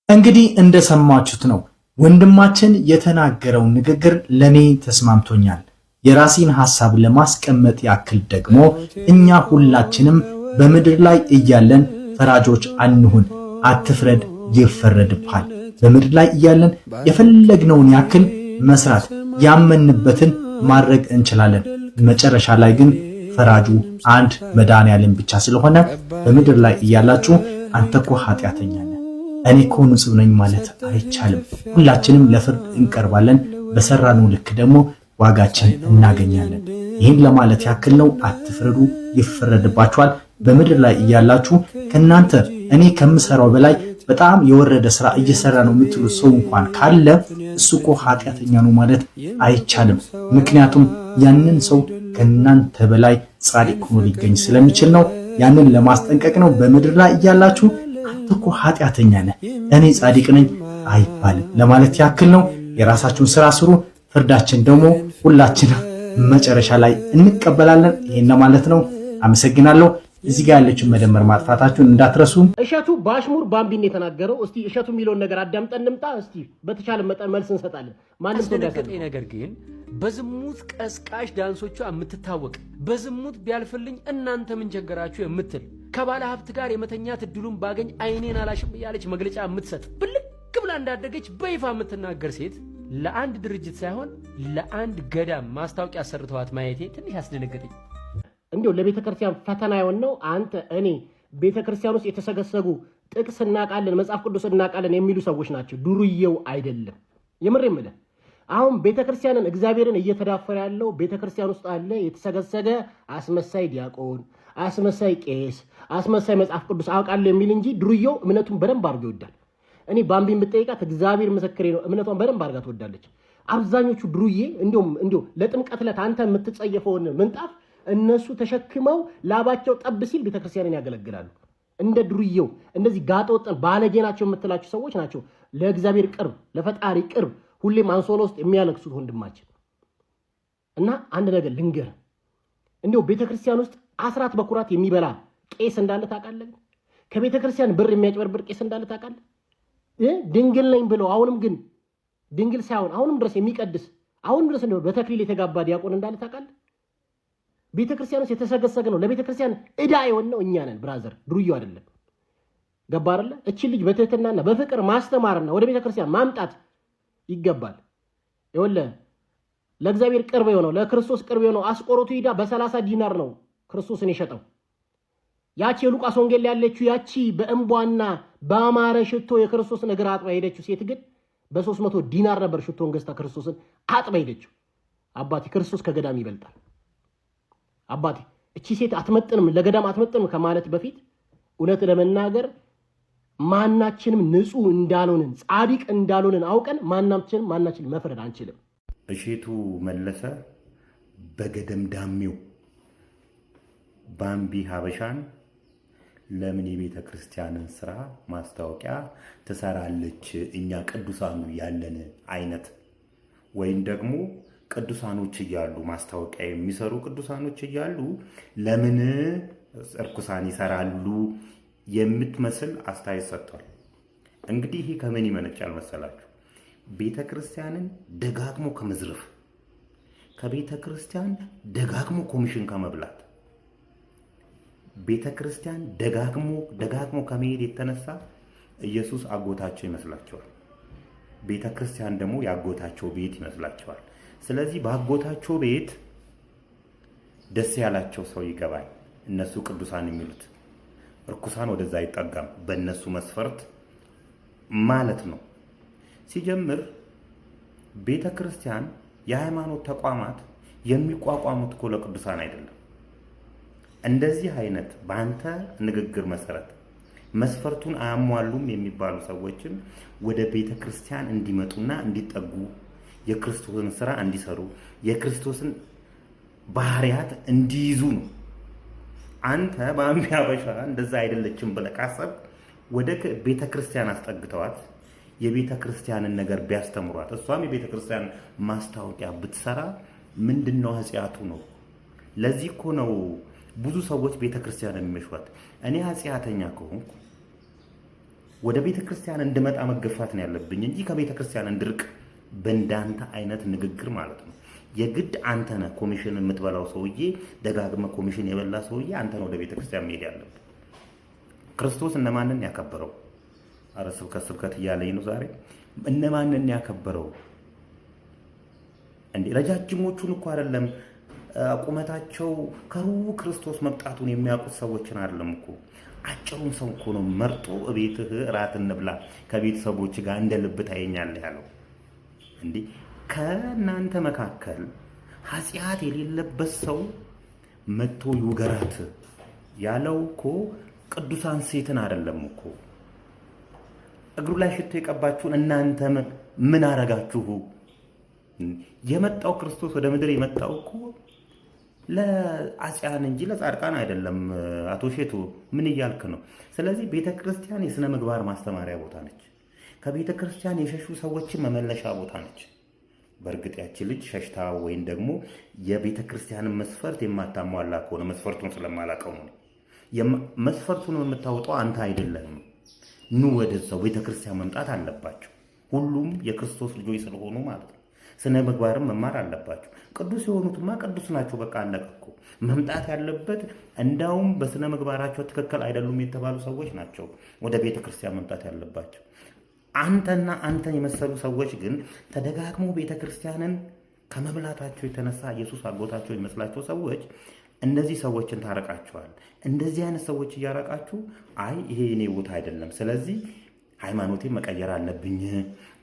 እንግዲህ እንደሰማችሁት ነው ወንድማችን የተናገረው ንግግር ለኔ ተስማምቶኛል። የራሴን ሐሳብ ለማስቀመጥ ያክል ደግሞ እኛ ሁላችንም በምድር ላይ እያለን ፈራጆች አንሁን። አትፍረድ ይፈረድብሃል። በምድር ላይ እያለን የፈለግነውን ያክል መስራት ያመንበትን ማድረግ እንችላለን። መጨረሻ ላይ ግን ፈራጁ አንድ መድኃኒዓለም ብቻ ስለሆነ በምድር ላይ እያላችሁ አንተ እኮ ኃጢአተኛ ነህ እኔ እኮ ንጹህ ነኝ ማለት አይቻልም። ሁላችንም ለፍርድ እንቀርባለን። በሰራነው ልክ ደግሞ ዋጋችን እናገኛለን። ይህን ለማለት ያክል ነው። አትፍረዱ ይፈረድባችኋል። በምድር ላይ እያላችሁ ከናንተ እኔ ከምሰራው በላይ በጣም የወረደ ስራ እየሰራ ነው የምትሉ ሰው እንኳን ካለ እሱ እኮ ኃጢአተኛ ነው ማለት አይቻልም። ምክንያቱም ያንን ሰው ከናንተ በላይ ጻድቅ ሆኖ ሊገኝ ስለሚችል ነው። ያንን ለማስጠንቀቅ ነው። በምድር ላይ እያላችሁ አንተ እኮ ኃጢአተኛ ነህ እኔ ጻድቅ ነኝ አይባልም ለማለት ያክል ነው። የራሳችሁን ስራ ስሩ። ፍርዳችን ደግሞ ሁላችንም መጨረሻ ላይ እንቀበላለን። ይሄን ማለት ነው። አመሰግናለሁ። እዚህ ጋር ያለችውን መደመር ማጥፋታችሁን እንዳትረሱ። እሸቱ ባሽሙር ባምቢን የተናገረው እስቲ እሸቱ የሚለውን ነገር አዳምጠን እንምጣ። እስቲ በተቻለ መጠን መልስ እንሰጣለን። ማንም ሰው እንዳይሰጠኝ ነገር ግን በዝሙት ቀስቃሽ ዳንሶቿ የምትታወቅ በዝሙት ቢያልፍልኝ እናንተ ምን ቸገራችሁ የምትል ከባለ ሀብት ጋር የመተኛት እድሉን ባገኝ አይኔን አላሽም እያለች መግለጫ የምትሰጥ ብልቅ ብላ እንዳደገች በይፋ የምትናገር ሴት ለአንድ ድርጅት ሳይሆን ለአንድ ገዳም ማስታወቂያ ሰርተዋት ማየቴ ትንሽ አስደነገጠኝ። እንዲሁ ለቤተ ክርስቲያን ፈተና የሆነው አንተ እኔ ቤተ ክርስቲያን ውስጥ የተሰገሰጉ ጥቅስ እናቃለን መጽሐፍ ቅዱስ እናቃለን የሚሉ ሰዎች ናቸው። ዱርዬው አይደለም። የምር የምልህ አሁን ቤተ ክርስቲያንን እግዚአብሔርን እየተዳፈረ ያለው ቤተ ክርስቲያን ውስጥ አለ የተሰገሰገ አስመሳይ ዲያቆን፣ አስመሳይ ቄስ፣ አስመሳይ መጽሐፍ ቅዱስ አውቃለሁ የሚል እንጂ ዱርዬው እምነቱን በደንብ አድርጎ ይወዳል። እኔ ባምቢን ብትጠይቃት እግዚአብሔር ምስክሬ ነው እምነቷን በደንብ አድርጋ ትወዳለች። አብዛኞቹ ዱርዬ እንዲሁ ለጥምቀት ዕለት አንተ የምትጸየፈውን ምንጣፍ እነሱ ተሸክመው ላባቸው ጠብ ሲል ቤተክርስቲያንን ያገለግላሉ። እንደ ዱርዬው እንደዚህ ጋጠወጥን ባለጌ ናቸው የምትላቸው ሰዎች ናቸው ለእግዚአብሔር ቅርብ ለፈጣሪ ቅርብ ሁሌም አንሶላ ውስጥ የሚያለቅሱት ወንድማችን። እና አንድ ነገር ልንገር፣ እንዲሁ ቤተክርስቲያን ውስጥ አስራት በኩራት የሚበላ ቄስ እንዳለ ታውቃለህ? ከቤተክርስቲያን ብር የሚያጭበርብር ቄስ እንዳለ ታውቃለህ? ድንግል ነኝ ብለው አሁንም ግን ድንግል ሳይሆን አሁንም ድረስ የሚቀድስ አሁንም ድረስ ነው በተክሊል የተጋባ ዲያቆን እንዳለ ታውቃለህ? ቤተክርስቲያን ውስጥ የተሰገሰገ ነው ለቤተክርስቲያን ዕዳ የሆነው እኛ ነን ብራዘር፣ ዱርዬው አይደለም። ገባ አይደለ? እቺ ልጅ በትህትናና በፍቅር ማስተማርና ወደ ቤተክርስቲያን ማምጣት ይገባል። ይኸውልህ ለእግዚአብሔር ቅርብ የሆነው ለክርስቶስ ቅርብ የሆነው አስቆሮቱ ሂዳ በ30 ዲናር ነው ክርስቶስን የሸጠው። ያቺ የሉቃስ ወንጌል ያለችው ያቺ በእንቧና በአማረ ሽቶ የክርስቶስን እግር አጥባ ሄደችው ሴት ግን በ300 ዲናር ነበር ሽቶን ገዝታ ክርስቶስን አጥባ ሄደችው። አባቴ ክርስቶስ ከገዳም ይበልጣል። አባቴ እቺ ሴት አትመጥንም ለገዳም አትመጥንም ከማለት በፊት እውነት ለመናገር ማናችንም ንጹህ እንዳልሆንን ጻድቅ እንዳልሆንን አውቀን ማናችንም መፍረድ አንችልም። እሸቱ መለሰ በገደም ዳሜው ባምቢ ሀበሻን ለምን የቤተ ክርስቲያንን ስራ ማስታወቂያ ትሰራለች? እኛ ቅዱሳኑ ያለን አይነት ወይም ደግሞ ቅዱሳኖች እያሉ ማስታወቂያ የሚሰሩ ቅዱሳኖች እያሉ ለምን እርኩሳን ይሰራሉ የምትመስል አስተያየት ሰጥቷል። እንግዲህ ይሄ ከምን ይመነጫል መሰላችሁ? ቤተ ክርስቲያንን ደጋግሞ ከመዝረፍ፣ ከቤተ ክርስቲያን ደጋግሞ ኮሚሽን ከመብላት፣ ቤተ ክርስቲያን ደጋግሞ ከመሄድ የተነሳ ኢየሱስ አጎታቸው ይመስላቸዋል። ቤተ ክርስቲያን ደግሞ ያጎታቸው ቤት ይመስላቸዋል። ስለዚህ በአጎታቸው ቤት ደስ ያላቸው ሰው ይገባል። እነሱ ቅዱሳን የሚሉት እርኩሳን ወደዛ አይጠጋም፣ በእነሱ መስፈርት ማለት ነው። ሲጀምር ቤተ ክርስቲያን የሃይማኖት ተቋማት የሚቋቋሙት እኮ ለቅዱሳን አይደለም። እንደዚህ አይነት በአንተ ንግግር መሰረት መስፈርቱን አያሟሉም የሚባሉ ሰዎችን ወደ ቤተ ክርስቲያን እንዲመጡና እንዲጠጉ፣ የክርስቶስን ስራ እንዲሰሩ፣ የክርስቶስን ባህሪያት እንዲይዙ ነው። አንተ ባምቢ ሀበሻ እንደዛ አይደለችም ብለህ ካሰብክ ወደ ቤተ ክርስቲያን አስጠግተዋት የቤተ ክርስቲያንን ነገር ቢያስተምሯት፣ እሷም የቤተ ክርስቲያን ማስታወቂያ ብትሰራ ምንድነው ኃጢአቱ ነው? ለዚህ እኮ ነው ብዙ ሰዎች ቤተ ክርስቲያን የሚመሿት። እኔ ኃጢአተኛ ከሆንኩ ወደ ቤተ ክርስቲያን እንድመጣ መገፋት ነው ያለብኝ እንጂ ከቤተ ክርስቲያን እንድርቅ በእንዳንተ አይነት ንግግር ማለት ነው። የግድ አንተ ነህ ኮሚሽን የምትበላው ሰውዬ፣ ደጋግመህ ኮሚሽን የበላ ሰውዬ አንተ ነህ ወደ ቤተ ክርስቲያን መሄድ ያለብህ። ክርስቶስ እነማንን ያከበረው? አረ ስብከት እያለኝ ነው ዛሬ። እነማንን ያከበረው እንዴ? ረጃጅሞቹን እኮ አይደለም፣ ቁመታቸው ከሩቅ ክርስቶስ መምጣቱን የሚያውቁት ሰዎችን አይደለም እኮ፣ አጭሩን ሰው እኮ ነው መርጦ እቤትህ እራት እንብላ ከቤተሰቦች ጋር እንደ ልብ ታየኛለህ ያለው። እንዴ ከእናንተ መካከል ኃጢአት የሌለበት ሰው መጥቶ ይውገራት ያለው እኮ ቅዱሳን ሴትን አይደለም እኮ። እግሩ ላይ ሽቶ የቀባችሁን እናንተ ምን አረጋችሁ? የመጣው ክርስቶስ ወደ ምድር የመጣው እኮ ለአጽያን እንጂ ለጻድቃን አይደለም። አቶ ሼቱ ምን እያልክ ነው? ስለዚህ ቤተ ክርስቲያን የሥነ ምግባር ማስተማሪያ ቦታ ነች። ከቤተ ክርስቲያን የሸሹ ሰዎችን መመለሻ ቦታ ነች። በእርግጥ ያቺ ልጅ ሸሽታ ወይም ደግሞ የቤተ ክርስቲያንን መስፈርት የማታሟላ ከሆነ መስፈርቱን ስለማላውቀው ነው። መስፈርቱን የምታወጣው አንተ አይደለህም። ኑ ወደዛው ቤተ ክርስቲያን መምጣት አለባቸው። ሁሉም የክርስቶስ ልጆች ስለሆኑ ማለት ነው። ስነ ምግባርም መማር አለባቸው። ቅዱስ የሆኑትማ ቅዱስ ናቸው። በቃ አለቀ እኮ። መምጣት ያለበት እንዳውም በስነ ምግባራቸው ትክክል አይደሉም የተባሉ ሰዎች ናቸው ወደ ቤተ ክርስቲያን መምጣት ያለባቸው። አንተና አንተን የመሰሉ ሰዎች ግን ተደጋግሞ ቤተ ክርስቲያንን ከመብላታቸው የተነሳ ኢየሱስ አጎታቸው የሚመስላቸው ሰዎች እነዚህ ሰዎችን ታረቃቸዋል። እንደዚህ አይነት ሰዎች እያረቃችሁ አይ ይሄ የኔ ቦታ አይደለም፣ ስለዚህ ሃይማኖቴን መቀየር አለብኝ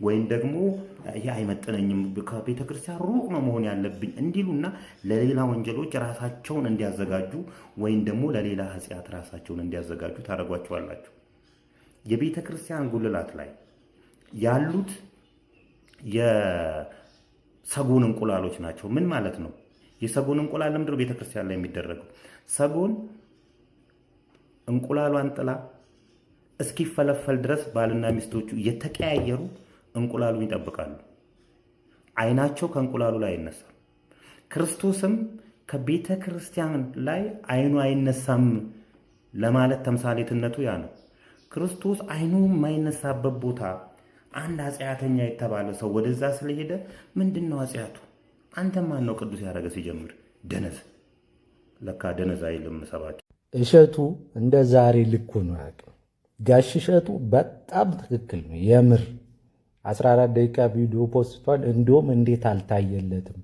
ወይም ደግሞ ይሄ አይመጥነኝም፣ ከቤተ ክርስቲያን ሩቅ ነው መሆን ያለብኝ እንዲሉና ለሌላ ወንጀሎች ራሳቸውን እንዲያዘጋጁ ወይም ደግሞ ለሌላ ኃጢአት ራሳቸውን እንዲያዘጋጁ ታረጓቸዋላችሁ። የቤተ ክርስቲያን ጉልላት ላይ ያሉት የሰጎን እንቁላሎች ናቸው። ምን ማለት ነው? የሰጎን እንቁላል ለምንድነው ቤተ ክርስቲያን ላይ የሚደረገው? ሰጎን እንቁላሏን ጥላ እስኪፈለፈል ድረስ ባልና ሚስቶቹ እየተቀያየሩ እንቁላሉን ይጠብቃሉ። አይናቸው ከእንቁላሉ ላይ አይነሳም። ክርስቶስም ከቤተ ክርስቲያን ላይ አይኑ አይነሳም ለማለት ተምሳሌትነቱ ያ ነው። ክርስቶስ አይኑ የማይነሳበት ቦታ አንድ ኃጢአተኛ የተባለ ሰው ወደዛ ስለሄደ ምንድነው ኃጢአቱ? አንተ ማን ነው ቅዱስ ያደረገ? ሲጀምር ደነዝ። ለካ ደነዝ አይልም ሰባኪ እሸቱ እንደ ዛሬ ልኮ ነው ያውቅም። ጋሽ እሸቱ በጣም ትክክል ነው። የምር 14 ደቂቃ ቪዲዮ ፖስቷል። እንዲሁም እንዴት አልታየለትም?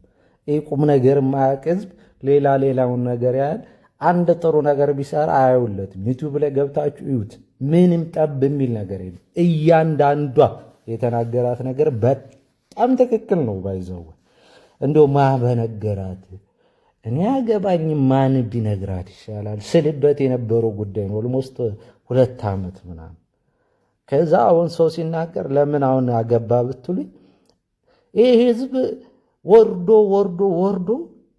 ይህ ቁም ነገር የማያውቅ ህዝብ ሌላውን ነገር ያህል አንድ ጥሩ ነገር ቢሰራ አያዩለትም። ዩቲዩብ ላይ ገብታችሁ እዩት። ምንም ጠብ የሚል ነገር የለም። እያንዳንዷ የተናገራት ነገር በጣም ትክክል ነው። ባይዘው እንደው ማበነገራት እኔ አገባኝ ማን ቢነግራት ይሻላል ስልበት የነበረው ጉዳይ ነው። ኦልሞስት 2 ዓመት ምናምን። ከዛ አሁን ሰው ሲናገር ለምን አሁን አገባ ብትሉኝ ይህ ህዝብ ወርዶ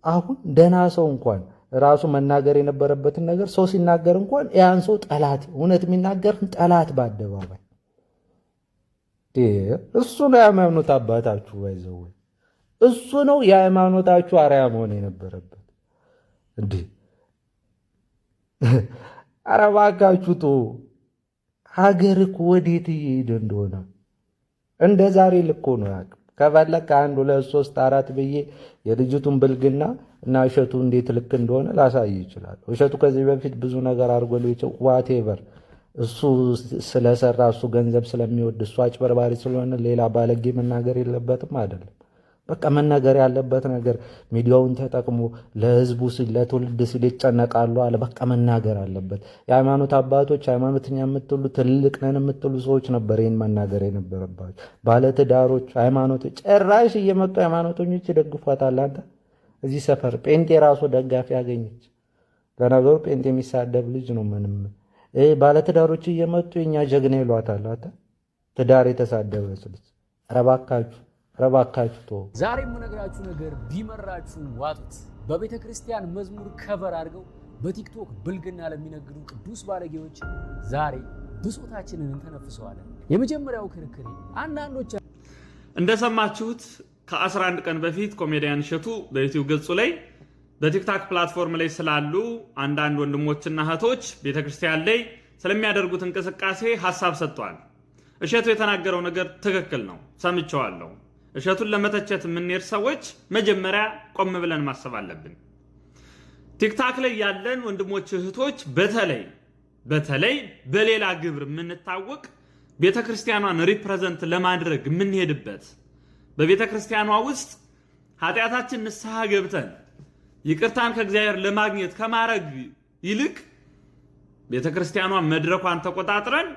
አሁን ደህና ሰው እንኳን ራሱ መናገር የነበረበትን ነገር ሰው ሲናገር እንኳን ያን ሰው ጠላት እውነት የሚናገር ጠላት በአደባባይ እሱ ነው የሃይማኖት አባታችሁ ባይዘው እሱ ነው የሃይማኖታችሁ አርአያ መሆን የነበረበት እንዴ ኧረ እባካችሁ ተው ሀገር እኮ ወዴት እየሄደ እንደሆነ እንደ ዛሬ ልኮ ነው ያውቅ ከፈለክ 1 2 3 4 ብዬ የልጅቱን ብልግና እና እሸቱ እንዴት ልክ እንደሆነ ላሳይ ይችላል እሸቱ ከዚህ በፊት ብዙ ነገር አድርጎ ሊሆን ዋቴቨር እሱ ስለሰራ እሱ ገንዘብ ስለሚወድ እሱ አጭበርባሪ ስለሆነ ሌላ ባለጌ መናገር የለበትም አይደለም በቃ መናገር ያለበት ነገር ሚዲያውን ተጠቅሞ ለህዝቡ ለትውልድ ሲል ይጨነቃሉ አለ በቃ መናገር አለበት የሃይማኖት አባቶች ሃይማኖተኛ የምትሉ ትልቅ ነን የምትሉ ሰዎች ነበር ይሄን መናገር የነበረባቸው ባለ ትዳሮች ሃይማኖቶች ጭራሽ እየመጡ ሃይማኖተኞች ይደግፏታል አንተ እዚህ ሰፈር ጴንጤ ራሱ ደጋፊ ያገኘች ለነገሩ ጴንጤ የሚሳደብ ልጅ ነው ምንም ባለ ትዳሮች እየመጡ የኛ ጀግና ይሏታል አንተ ትዳር የተሳደበ ልጅ ረባካችሁ ዛሬ የምነግራችሁ ነገር ቢመራችሁ ዋጡት በቤተ ክርስቲያን መዝሙር ከቨር አድርገው በቲክቶክ ብልግና ለሚነግዱ ቅዱስ ባለጌዎች ዛሬ ብሶታችንን እንተነፍሰዋለን የመጀመሪያው ክርክር አንዳንዶች እንደሰማችሁት ከ11 ቀን በፊት ኮሜዲያን እሸቱ በዩቲዩብ ገጹ ላይ በቲክቶክ ፕላትፎርም ላይ ስላሉ አንዳንድ ወንድሞችና እህቶች ቤተክርስቲያን ላይ ስለሚያደርጉት እንቅስቃሴ ሐሳብ ሰጥቷል እሸቱ የተናገረው ነገር ትክክል ነው ሰምቼዋለሁ እሸቱን ለመተቸት የምንሄድ ሰዎች መጀመሪያ ቆም ብለን ማሰብ አለብን ቲክቶክ ላይ ያለን ወንድሞች እህቶች በተለይ በሌላ ግብር የምንታወቅ ቤተክርስቲያኗን ሪፕሬዘንት ለማድረግ የምንሄድበት በቤተክርስቲያኗ ውስጥ ኃጢአታችን ንስሐ ገብተን ይቅርታን ከእግዚአብሔር ለማግኘት ከማረግ ይልቅ ቤተክርስቲያኗ መድረኳን ተቆጣጥረን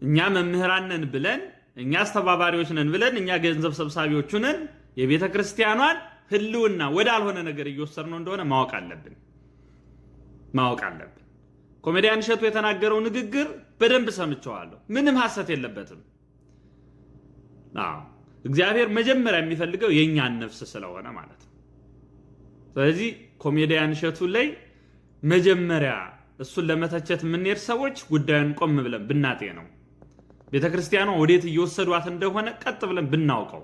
እኛ መምህራን ነን ብለን እኛ አስተባባሪዎች ነን ብለን እኛ ገንዘብ ሰብሳቢዎች ነን የቤተክርስቲያኗን ህልውና ወዳልሆነ ነገር እየወሰድነው እንደሆነ ማወቅ አለብን ኮሜዲያን እሸቱ የተናገረው ንግግር በደንብ ሰምቼዋለሁ ምንም ሐሰት የለበትም እግዚአብሔር መጀመሪያ የሚፈልገው የኛን ነፍስ ስለሆነ ማለት ነው ስለዚህ ኮሜዲያን እሸቱ ላይ መጀመሪያ እሱን ለመተቸት የምንሄድ ሰዎች ጉዳዩን ቆም ብለን ብናጤ ነው ቤተክርስቲያኗ ወዴት እየወሰዷት እንደሆነ ቀጥ ብለን ብናውቀው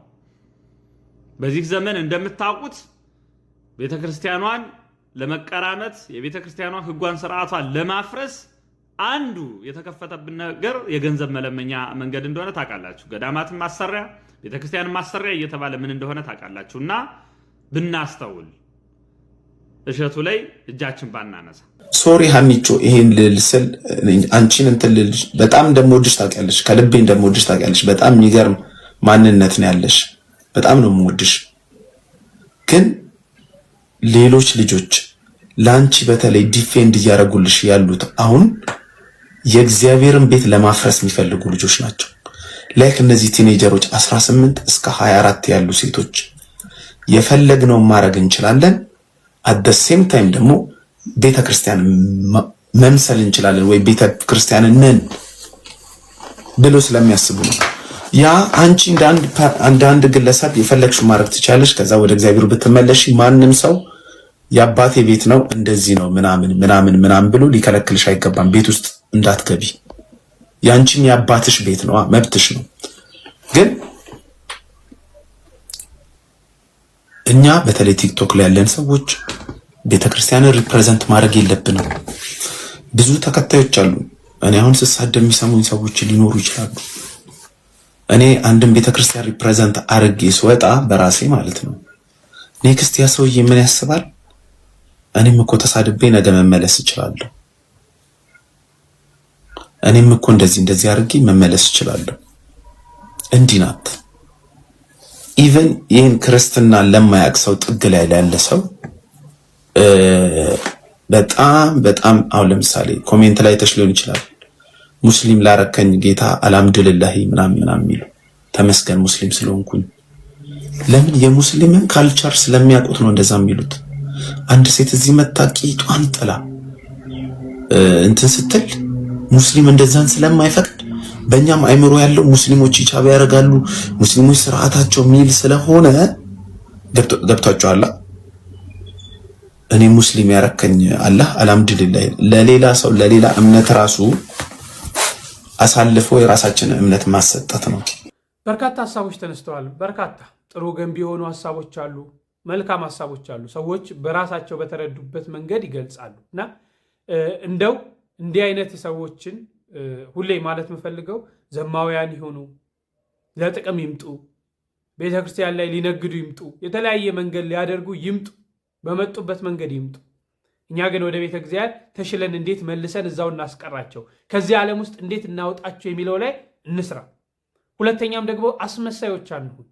በዚህ ዘመን እንደምታውቁት ቤተክርስቲያኗን ለመቀራመት የቤተክርስቲያኗ ህጓን ስርዓቷን ለማፍረስ አንዱ የተከፈተብን ነገር የገንዘብ መለመኛ መንገድ እንደሆነ ታውቃላችሁ ገዳማትን ማሰሪያ ቤተክርስቲያንን ማሰሪያ እየተባለ ምን እንደሆነ ታውቃላችሁና ብናስተውል እሸቱ ላይ እጃችን ባናነሳ ሶሪ ሀኒቾ ይሄን ልልስል አንቺን እንትን ልልሽ በጣም እንደምወድሽ ታውቂያለሽ ከልቤ እንደምወድሽ ታውቂያለሽ በጣም የሚገርም ማንነት ነው ያለሽ በጣም ነው የምወድሽ ግን ሌሎች ልጆች ላንቺ በተለይ ዲፌንድ እያደረጉልሽ ያሉት አሁን የእግዚአብሔርን ቤት ለማፍረስ የሚፈልጉ ልጆች ናቸው ላይክ እነዚህ ቲኔጀሮች 18 እስከ 24 ያሉ ሴቶች የፈለግነው ማድረግ እንችላለን at the same time ደግሞ ቤተክርስቲያን መምሰል እንችላለን ወይ ቤተክርስቲያንን ነን ብሎ ስለሚያስቡ ነው ያ አንቺ እንደ አንድ ግለሰብ የፈለግሽ ማድረግ ትቻለሽ ከዛ ወደ እግዚአብሔር ብትመለሽ ማንንም ሰው የአባቴ ቤት ነው እንደዚህ ነው ምናምን ብሎ ሊከለክልሽ አይገባም ቤት ውስጥ እንዳትገቢ ያንቺም የአባትሽ ቤት ነው መብትሽ ነው ግን እኛ በተለይ ቲክቶክ ላይ ያለን ሰዎች ቤተክርስቲያንን ሪፕሬዘንት ማድረግ የለብንም ብዙ ተከታዮች አሉ እኔ አሁን ስሳደብ የሚሰሙኝ ሰዎች ሊኖሩ ይችላሉ እኔ አንድም ቤተክርስቲያን ሪፕሬዘንት አርጌ ስወጣ በራሴ ማለት ነው ኔክስት ያ ሰውዬ ምን ያስባል እኔም እኮ ተሳድቤ ነገ መመለስ እችላለሁ እኔም እኮ እንደዚህ አርጌ መመለስ እችላለሁ እንዲህ ናት ኢቭን ይሄን ክርስትና ለማያቅ ሰው ጥግ ላይ ያለ ሰው በጣም አሁን ለምሳሌ ኮሜንት ላይ ተሽሎን ይችላል ሙስሊም ላረከኝ ጌታ አልሐምዱሊላህ ምናምን የሚሉ ተመስገን ሙስሊም ስለሆንኩኝ ለምን የሙስሊምን ካልቸር ስለሚያውቁት ነው እንደዛ የሚሉት አንድ ሴት እዚህ መጣቂ ጧን ጥላ እንትን ስትል ሙስሊም እንደዛን ስለማይፈቅድ በእኛም አይምሮ ያለው ሙስሊሞች ይቻባ ያረጋሉ ሙስሊሞች ስርዓታቸው ሚል ስለሆነ ገብቷቸዋል እኔ ሙስሊም ያረከኝ አላህ አልሐምዱሊላህ። ለሌላ ሰው ለሌላ እምነት ራሱ አሳልፎ የራሳችንን እምነት ማሰጠት ነው። በርካታ ሀሳቦች ተነስተዋል። በርካታ ጥሩ ገንቢ የሆኑ ሀሳቦች አሉ፣ መልካም ሀሳቦች አሉ። ሰዎች በራሳቸው በተረዱበት መንገድ ይገልጻሉ እና እንደው እንዲህ አይነት ሰዎችን ሁሌ ማለት የምፈልገው ዘማውያን ይሆኑ ለጥቅም ይምጡ፣ ቤተክርስቲያን ላይ ሊነግዱ ይምጡ፣ የተለያየ መንገድ ሊያደርጉ ይምጡ፣ በመጡበት መንገድ ይምጡ። እኛ ግን ወደ ቤተ እግዚአብሔር ተሽለን እንዴት መልሰን እዛው እናስቀራቸው፣ ከዚህ ዓለም ውስጥ እንዴት እናወጣቸው የሚለው ላይ እንስራ። ሁለተኛም ደግሞ አስመሳዮች አንሁን።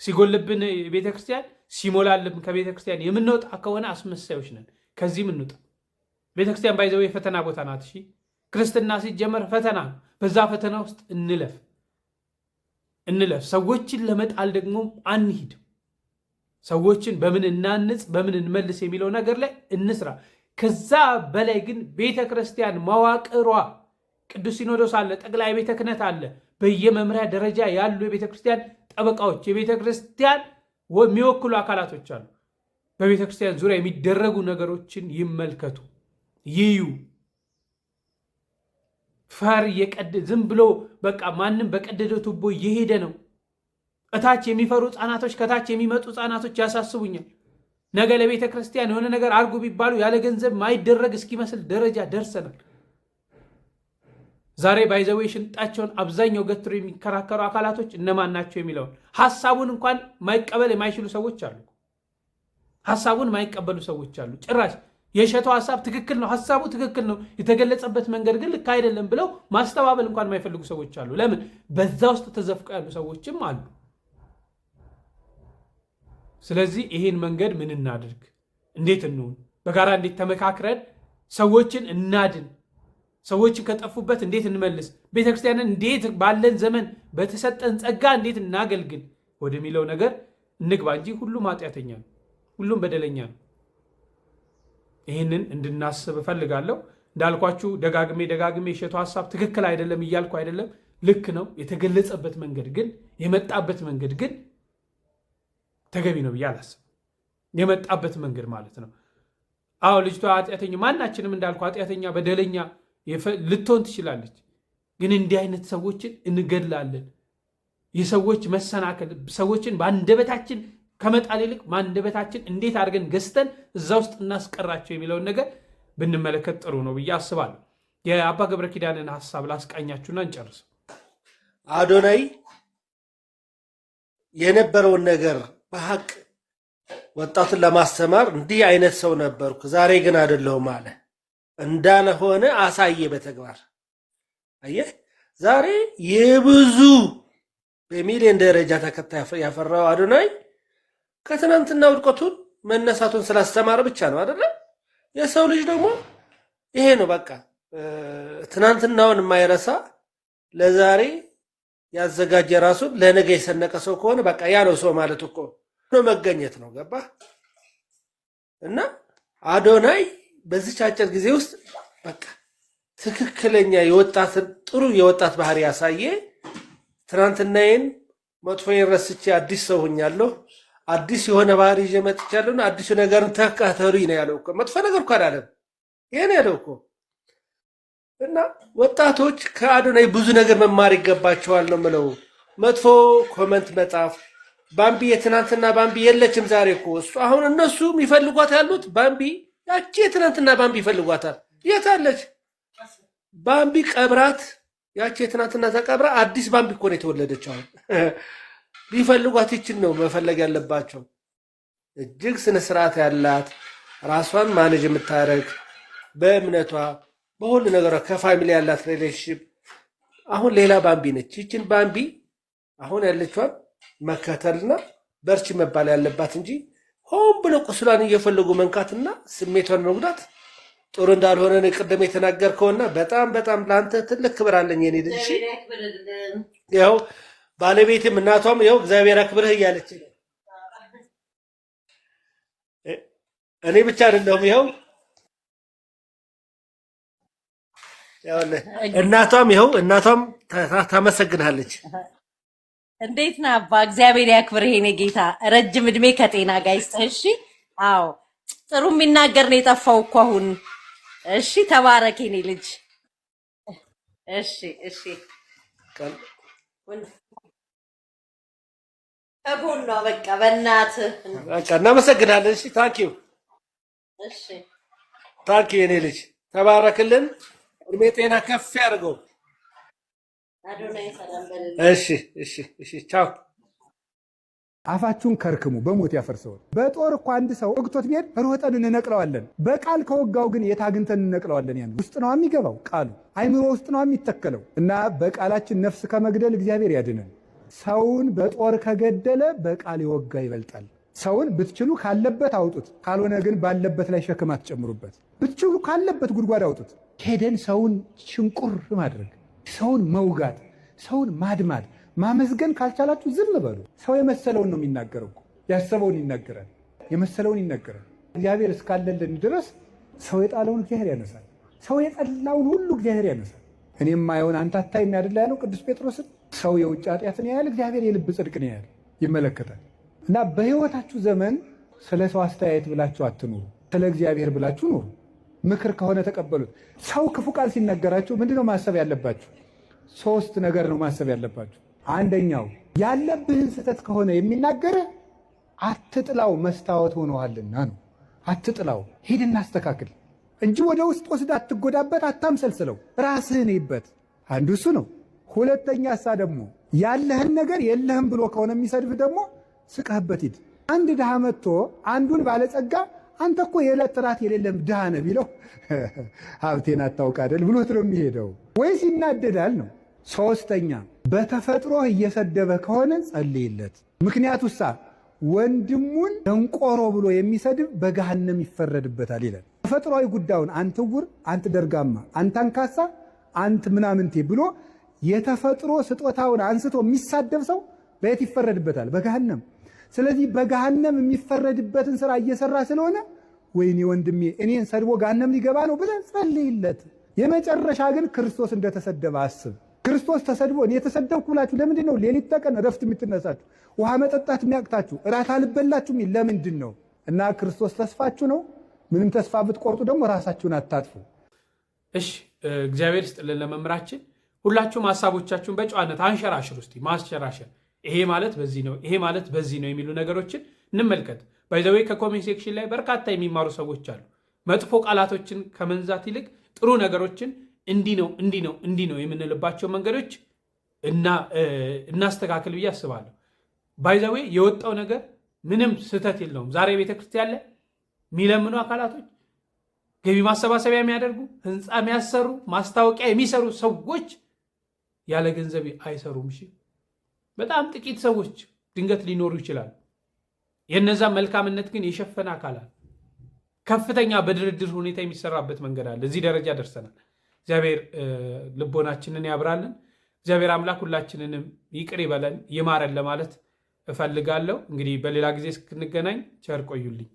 ሲጎልብን ቤተክርስቲያን ሲሞላልም ከቤተክርስቲያን የምንወጣ ከሆነ አስመሳዮች ነን። ከዚህም እንውጣ። ቤተክርስቲያን ባይዘው የፈተና ቦታ ናት። እሺ ክርስትና ሲጀመር ፈተና ነው። በዛ ፈተና ውስጥ እንለፍ። ሰዎችን ለመጣል ደግሞ አንሂድ። ሰዎችን በምን እናንጽ፣ በምን እንመልስ የሚለው ነገር ላይ እንስራ። ከዛ በላይ ግን ቤተክርስቲያን መዋቅሯ ቅዱስ ሲኖዶስ አለ፣ ጠቅላይ ቤተ ክህነት አለ፣ በየመምሪያ ደረጃ ያሉ የቤተክርስቲያን ጠበቃዎች፣ የቤተክርስቲያን የሚወክሉ አካላቶች አሉ። በቤተክርስቲያን ዙሪያ የሚደረጉ ነገሮችን ይመልከቱ፣ ይዩ። ፈር ዝም ብሎ በቃ ማንም በቀደደው ቱቦ እየሄደ ነው። እታች የሚፈሩ ህፃናቶች፣ ከታች የሚመጡ ህፃናቶች ያሳስቡኛል። ነገ ለቤተ ክርስቲያን የሆነ ነገር አርጉ ቢባሉ ያለ ገንዘብ ማይደረግ እስኪመስል ደረጃ ደርሰናል። ዛሬ ባይዘዌ ሽንጣቸውን አብዛኛው ገትሮ የሚከራከሩ አካላቶች እነማን ናቸው የሚለውን ሐሳቡን እንኳን ማይቀበል የማይችሉ ሰዎች አሉ። ሐሳቡን ማይቀበሉ ሰዎች አሉ። ጭራሽ የእሸቱ ሐሳብ ትክክል ነው፣ ሐሳቡ ትክክል ነው፣ የተገለጸበት መንገድ ግን ልክ አይደለም ብለው ማስተባበል እንኳን የማይፈልጉ ሰዎች አሉ። ለምን? በዛ ውስጥ ተዘፍቀው ያሉ ሰዎችም አሉ። ስለዚህ ይሄን መንገድ ምን እናድርግ? እንዴት እንሁን? በጋራ እንዴት ተመካክረን ሰዎችን እናድን? ሰዎችን ከጠፉበት እንዴት እንመልስ? ቤተክርስቲያንን እንዴት ባለን ዘመን በተሰጠን ጸጋ እንዴት እናገልግል ወደሚለው ነገር እንግባ እንጂ ሁሉም ኃጢአተኛ ነው፣ ሁሉም በደለኛ ነው። ይህንን እንድናስብ እፈልጋለሁ። እንዳልኳችሁ ደጋግሜ የእሸቱ ሐሳብ ትክክል አይደለም እያልኩ አይደለም፣ ልክ ነው። የተገለጸበት መንገድ ግን የመጣበት መንገድ ግን ተገቢ ነው ብዬ አላስብም። የመጣበት መንገድ ማለት ነው። አዎ ልጅቷ ኃጢአተኛ፣ ማናችንም እንዳልኩ ኃጢአተኛ በደለኛ ልትሆን ትችላለች። ግን እንዲህ አይነት ሰዎችን እንገድላለን። የሰዎች መሰናከል ሰዎችን በአንደበታችን ከመጣል ይልቅ አንደበታችን እንዴት አድርገን ገዝተን እዛ ውስጥ እናስቀራቸው የሚለውን ነገር ብንመለከት ጥሩ ነው ብዬ አስባለሁ። የአባ ገብረ ኪዳንን ሐሳብ ላስቃኛችሁና እንጨርሰው። አዶናይ የነበረውን ነገር በሐቅ ወጣቱን ለማስተማር እንዲህ አይነት ሰው ነበርኩ፣ ዛሬ ግን አይደለሁም አለ። እንዳልሆነ አሳየ በተግባር። አየህ፣ ዛሬ የብዙ በሚሊዮን ደረጃ ተከታይ ያፈራው አዶናይ ከትናንትና ውድቀቱን መነሳቱን ስላስተማረ ብቻ ነው አይደለ? የሰው ልጅ ደግሞ ይሄ ነው በቃ። ትናንትናውን የማይረሳ ለዛሬ ያዘጋጀ ራሱን ለነገ የሰነቀ ሰው ከሆነ በቃ ያ ነው ሰው ማለት እኮ ነው፣ መገኘት ነው። ገባ? እና አዶናይ በዚህ አጭር ጊዜ ውስጥ በቃ ትክክለኛ የወጣትን ጥሩ የወጣት ባህሪ ያሳየ። ትናንትናዬን መጥፎዬን ረስቼ አዲስ ሰው ሆኛለሁ፣ አዲስ የሆነ ባህሪ ይዤ መጥቻለሁ፣ አዲሱ ነገርን ተከተሉኝ ነው ያለው እኮ። መጥፎ ነገር እኮ አላለም፣ ይሄን ያለው እኮ። እና ወጣቶች ከአዶናይ ብዙ ነገር መማር ይገባቸዋል ነው የምለው። መጥፎ ኮመንት መጻፍ፣ ባምቢ የትናንትና ባምቢ የለችም ዛሬ እኮ እሱ። አሁን እነሱ የሚፈልጓት ያሉት ባምቢ፣ ያቺ የትናንትና ባምቢ ይፈልጓታል። የት አለች ባምቢ? ቀብራት፣ ያቺ የትናንትና ተቀብራ አዲስ ባምቢ እኮ ነው የተወለደች አሁን። ቢፈልጓት ይችን ነው መፈለግ ያለባቸው። እጅግ ስነ ስርዓት ያላት ራሷን ማኔጅ የምታደርግ በእምነቷ በሁሉ ነገሯ ከፋሚሊ ያላት ሪሌሽንሽፕ አሁን ሌላ ባምቢ ነች። ይችን ባምቢ አሁን ያለችዋን መከተልና በርቺ መባል ያለባት እንጂ ሆን ብሎ ቁስሏን እየፈለጉ መንካትና ስሜቷን መጉዳት ጥሩ እንዳልሆነ ነው ቅድም የተናገርከውና በጣም በጣም ለአንተ ትልቅ ክብር አለኝ የኔ ልጅ። ያው ባለቤትም እናቷም ያው እግዚአብሔር አክብርህ እያለች ነው። እኔ ብቻ አይደለሁም ይኸው እናቷም ታመሰግናለች። እንዴት ነህ አባ? እግዚአብሔር ያክብርህ የኔ ጌታ፣ ረጅም እድሜ ከጤና ጋር ይስጥህ። እሺ። አዎ ጥሩ የሚናገር ነው የጠፋው እኮ አሁን። እሺ ተባረክ የኔ ልጅ። እሺ እሺ ከጎኗ በቃ በእናትህ በቃ እናመሰግናለን። እሺ ታንኪዩ እሺ ታንኪዩ የኔ ልጅ ተባረክልን። እድሜ ጤና ከፍ ያድርገው። አዶናይ ሰላም በልልኝ። እሺ እሺ እሺ ቻው። አፋችሁን ከርክሙ በሞት ያፈርሰዋል። በጦር እኮ አንድ ሰው እግቶት ቢሄድ ሮጠን እንነቅለዋለን። በቃል ከወጋው ግን የት አግኝተን እንነቅለዋለን? ያን ውስጥ ነው የሚገባው፣ ቃሉ አይምሮ ውስጥ ነው የሚተከለው። እና በቃላችን ነፍስ ከመግደል እግዚአብሔር ያድነን። ሰውን በጦር ከገደለ በቃል የወጋ ይበልጣል። ሰውን ብትችሉ ካለበት አውጡት፣ ካልሆነ ግን ባለበት ላይ ሸክም አትጨምሩበት። ብትችሉ ካለበት ጉድጓድ አውጡት። ሄደን ሰውን ሽንቁር ማድረግ፣ ሰውን መውጋት፣ ሰውን ማድማድ ማመስገን ካልቻላችሁ ዝም በሉ። ሰው የመሰለውን ነው የሚናገረው። ያሰበውን ይናገራል፣ የመሰለውን ይናገራል። እግዚአብሔር እስካለልን ድረስ ሰው የጣለውን እግዚአብሔር ያነሳል፣ ሰው የጠላውን ሁሉ እግዚአብሔር ያነሳል። እኔም ማየውን አንተ አታይም አይደል ያለው ቅዱስ ጴጥሮስን። ሰው የውጭ ኃጢአትን ያያል፣ እግዚአብሔር የልብ ጽድቅን ያያል፣ ይመለከታል። እና በሕይወታችሁ ዘመን ስለ ሰው አስተያየት ብላችሁ አትኑሩ፣ ስለ እግዚአብሔር ብላችሁ ኑሩ። ምክር ከሆነ ተቀበሉት። ሰው ክፉ ቃል ሲነገራችሁ ምንድነው ማሰብ ያለባችሁ? 3 ነገር ነው ማሰብ ያለባችሁ። አንደኛው ያለብህን ስህተት ከሆነ የሚናገረ አትጥላው፣ መስታወት ሆነዋልና ነው። አትጥላው፣ ሂድና አስተካክል እንጂ ወደ ውስጥ ወስደ አትጎዳበት፣ አታምሰልስለው፣ ራስህን ይበት። አንዱ እሱ ነው። ሁለተኛ እሳ ደግሞ ያለህን ነገር የለህም ብሎ ከሆነ የሚሰድብህ ደግሞ ስቀህበት ሂድ። አንድ ድሃ መጥቶ አንዱን ባለጸጋ አንተ እኮ የዕለት ራት የሌለም ድሃ ነህ ቢለው ሀብቴን አታውቅ አይደል ብሎት ነው የሚሄደው፣ ወይስ ይናደዳል ነው። ሶስተኛ በተፈጥሮ እየሰደበ ከሆነ ጸልይለት። ምክንያቱሳ ወንድሙን ደንቆሮ ብሎ የሚሰድብ በገሃነም ይፈረድበታል ይላል። ተፈጥሯዊ ጉዳዩን አንተ ዕውር፣ አንተ ደርጋማ፣ አንተ አንካሳ፣ አንተ ምናምንቴ ብሎ የተፈጥሮ ስጦታውን አንስቶ የሚሳደብ ሰው በየት ይፈረድበታል? በገሃነም። ስለዚህ በገሃነም የሚፈረድበትን ስራ እየሰራ ስለሆነ ወይኔ ወንድሜ እኔን ሰድቦ ገሃነም ሊገባ ነው ብለህ ጸልይለት። የመጨረሻ ግን ክርስቶስ እንደተሰደበ አስብ። ክርስቶስ ተሰድቦ እኔ የተሰደብኩ ብላችሁ ለምንድን ነው ሌሊት ተቀን እረፍት የምትነሳችሁ? ውሃ መጠጣት የሚያቅታችሁ? እራት አልበላችሁም? ለምንድን ነው? እና ክርስቶስ ተስፋችሁ ነው። ምንም ተስፋ ብትቆርጡ ደግሞ ራሳችሁን አታጥፉ። እሺ እግዚአብሔር ይስጥልን ለመምህራችን። ሁላችሁም ሀሳቦቻችሁን በጨዋነት አንሸራሽር ውስጥ ማስሸራሸር፣ ይሄ ማለት በዚህ ነው፣ ይሄ ማለት በዚህ ነው የሚሉ ነገሮችን እንመልከት። ባይዘዌ ከኮሜንት ሴክሽን ላይ በርካታ የሚማሩ ሰዎች አሉ። መጥፎ ቃላቶችን ከመንዛት ይልቅ ጥሩ ነገሮችን እንዲህ ነው እንዲህ ነው እንዲህ ነው የምንልባቸው መንገዶች እናስተካክል ብዬ አስባለሁ። ባይዘዌ የወጣው ነገር ምንም ስህተት የለውም። ዛሬ ቤተክርስቲያን ላይ የሚለምኑ አካላቶች፣ ገቢ ማሰባሰቢያ የሚያደርጉ፣ ህንፃ የሚያሰሩ፣ ማስታወቂያ የሚሰሩ ሰዎች ያለ ገንዘብ አይሰሩም። እሺ በጣም ጥቂት ሰዎች ድንገት ሊኖሩ ይችላሉ። የነዛ መልካምነት ግን የሸፈነ አካላት ከፍተኛ በድርድር ሁኔታ የሚሰራበት መንገድ አለ። እዚህ ደረጃ ደርሰናል። እግዚአብሔር ልቦናችንን ያብራልን። እግዚአብሔር አምላክ ሁላችንንም ይቅር ይበለን ይማረን ለማለት እፈልጋለሁ። እንግዲህ በሌላ ጊዜ እስክንገናኝ ቸር ቆዩልኝ።